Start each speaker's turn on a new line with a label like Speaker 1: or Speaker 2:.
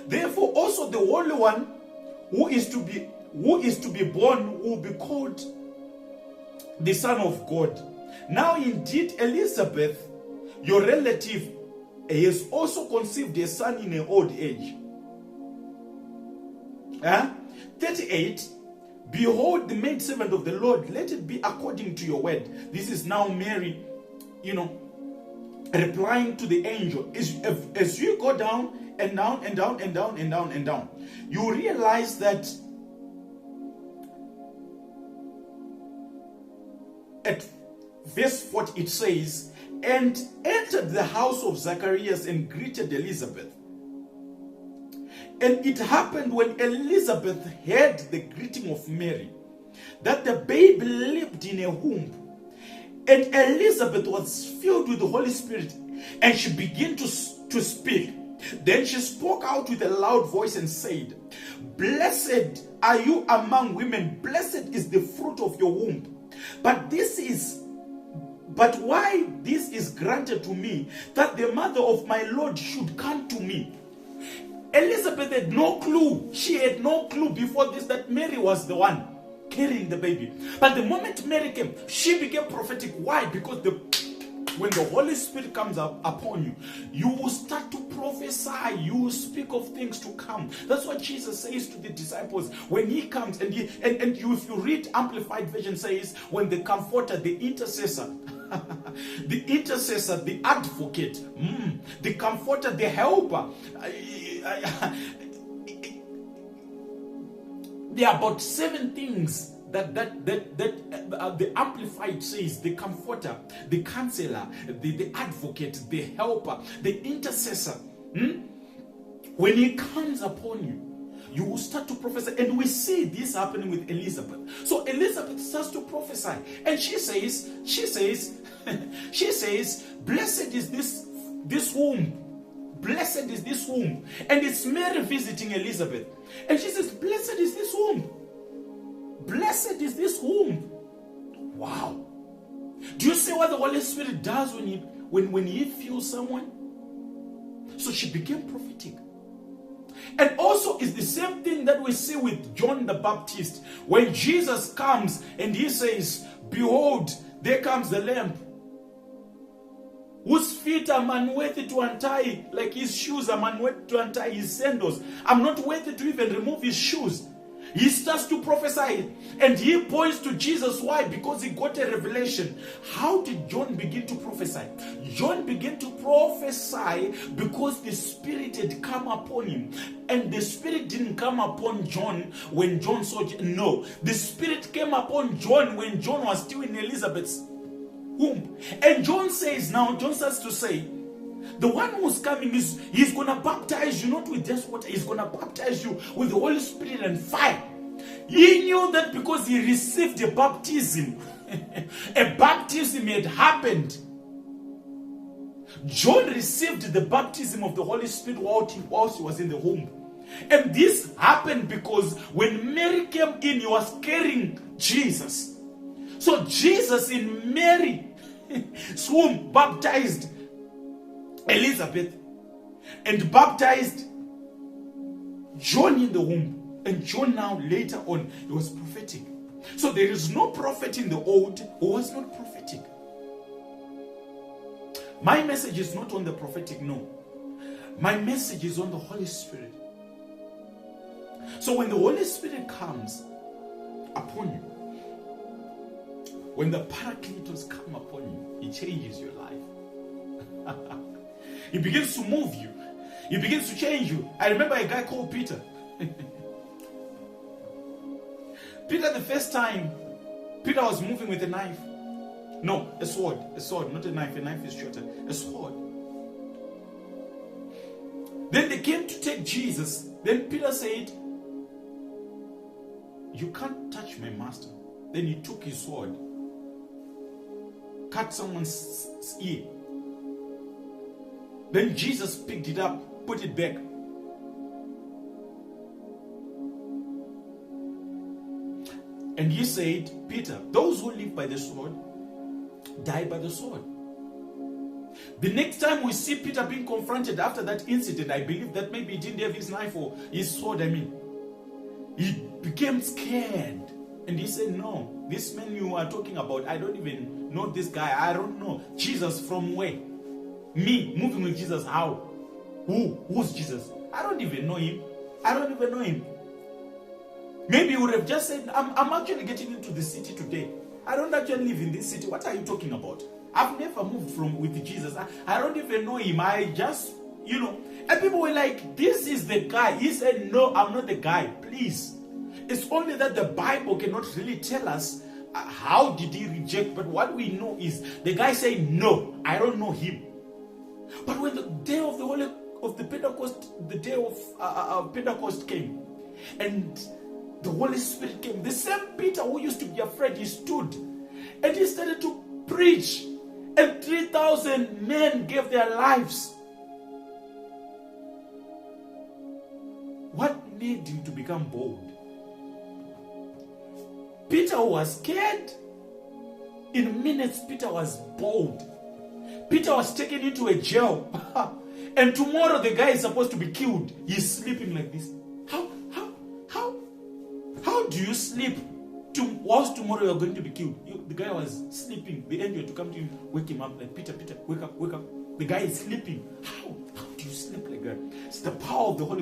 Speaker 1: Therefore also the Holy One who is to be born will be called the Son of God. Now indeed Elizabeth, your relative, has also conceived a son in her old age. 38, behold the maidservant of the Lord, let it be according to your word. This is now Mary, replying to the angel. As you go down and down and down and down and down and down, you realize that at verse 40 it says, and entered the house of Zacharias and greeted Elizabeth. And it happened when Elizabeth heard the greeting of Mary, that the babe leaped in her womb. And Elizabeth was filled with the Holy Spirit, and she began to speak. Then she spoke out with a loud voice and said, blessed are you among women, blessed is the fruit of your womb. But why this is granted to me, that the mother of my Lord should come to me? Elizabeth had no clue. She had no clue before this that Mary was the one carrying the baby. But the moment Mary came, she became prophetic. Why? Because when the Holy Spirit comes up upon you, you will start to prophesy. You will speak of things to come. That's what Jesus says to the disciples when he comes. And if you read Amplified Version, says when the Comforter, the intercessor, the intercessor, the advocate, the Comforter, the helper. There are about 7 things that the Amplified says: the Comforter, the Counselor, the Advocate, the Helper, the Intercessor. When he comes upon you, you will start to prophesy. And we see this happening with Elizabeth. So Elizabeth starts to prophesy. And she says, blessed is this womb. Blessed is this womb. And it's Mary visiting Elizabeth. And she says, blessed is this womb. Blessed is this womb. Wow. Do you see what the Holy Spirit does when he feels someone? So she became prophetic. And also it's the same thing that we see with John the Baptist. When Jesus comes and he says, behold, there comes the Lamb, whose feet I'm unworthy to untie, like his shoes I'm unworthy to untie his sandals. I'm not worthy to even remove his shoes. He starts to prophesy and he points to Jesus. Why? Because he got a revelation. How did John begin to prophesy? John began to prophesy because the Spirit had come upon him. And the Spirit didn't come upon John when John saw. No, the Spirit came upon John when John was still in Elizabeth's womb. And John starts to say, the one who's coming he's going to baptize you not with just water, he's going to baptize you with the Holy Spirit and fire. He knew that because he received a baptism. A baptism had happened. John received the baptism of the Holy Spirit whilst he was in the womb. And this happened because when Mary came in, he was carrying Jesus. So Jesus in Mary's womb baptized Elizabeth and baptized John in the womb. And John now later on, he was prophetic. So there is no prophet in the old who was not prophetic. My message is not on the prophetic, no. My message is on the Holy Spirit. So when the Holy Spirit comes upon you, when the Paracletos come upon you, he changes your life. He begins to move you. He begins to change you. I remember a guy called Peter. Peter, the first time, Peter was moving with a knife. No, a sword, not a knife. A knife is shorter. A sword. Then they came to take Jesus. Then Peter said, you can't touch my master. Then he took his sword, cut someone's ear. Then Jesus picked it up, put it back. And he said, Peter, those who live by the sword, die by the sword. The next time we see Peter being confronted after that incident, I believe that maybe he didn't have his knife or his sword, he became scared. And he said, no, this man you are talking about, I don't even know this guy. I don't know. Jesus from where? Me, moving with Jesus, how? Who's Jesus? I don't even know him. I don't even know him. Maybe he would have just said, I'm actually getting into the city today. I don't actually live in this city. What are you talking about? I've never moved with Jesus. I don't even know him. I just, And people were like, this is the guy. He said, no, I'm not the guy. Please. It's only that the Bible cannot really tell us how did he reject. But what we know is the guy said, no, I don't know him. But when the day of the Pentecost, the day of Pentecost came, and the Holy Spirit came, the same Peter who used to be afraid, he stood and he started to preach, and 3,000 men gave their lives. What made him to become bold? Peter was scared. In minutes, Peter was bold. Peter was taken into a jail. And tomorrow the guy is supposed to be killed. He's sleeping like this. How do you sleep whilst tomorrow you're going to be killed? The guy was sleeping. The angel had to come to him, wake him up, like, Peter, wake up, wake up. The guy is sleeping. How do you sleep like that? It's the power of the Holy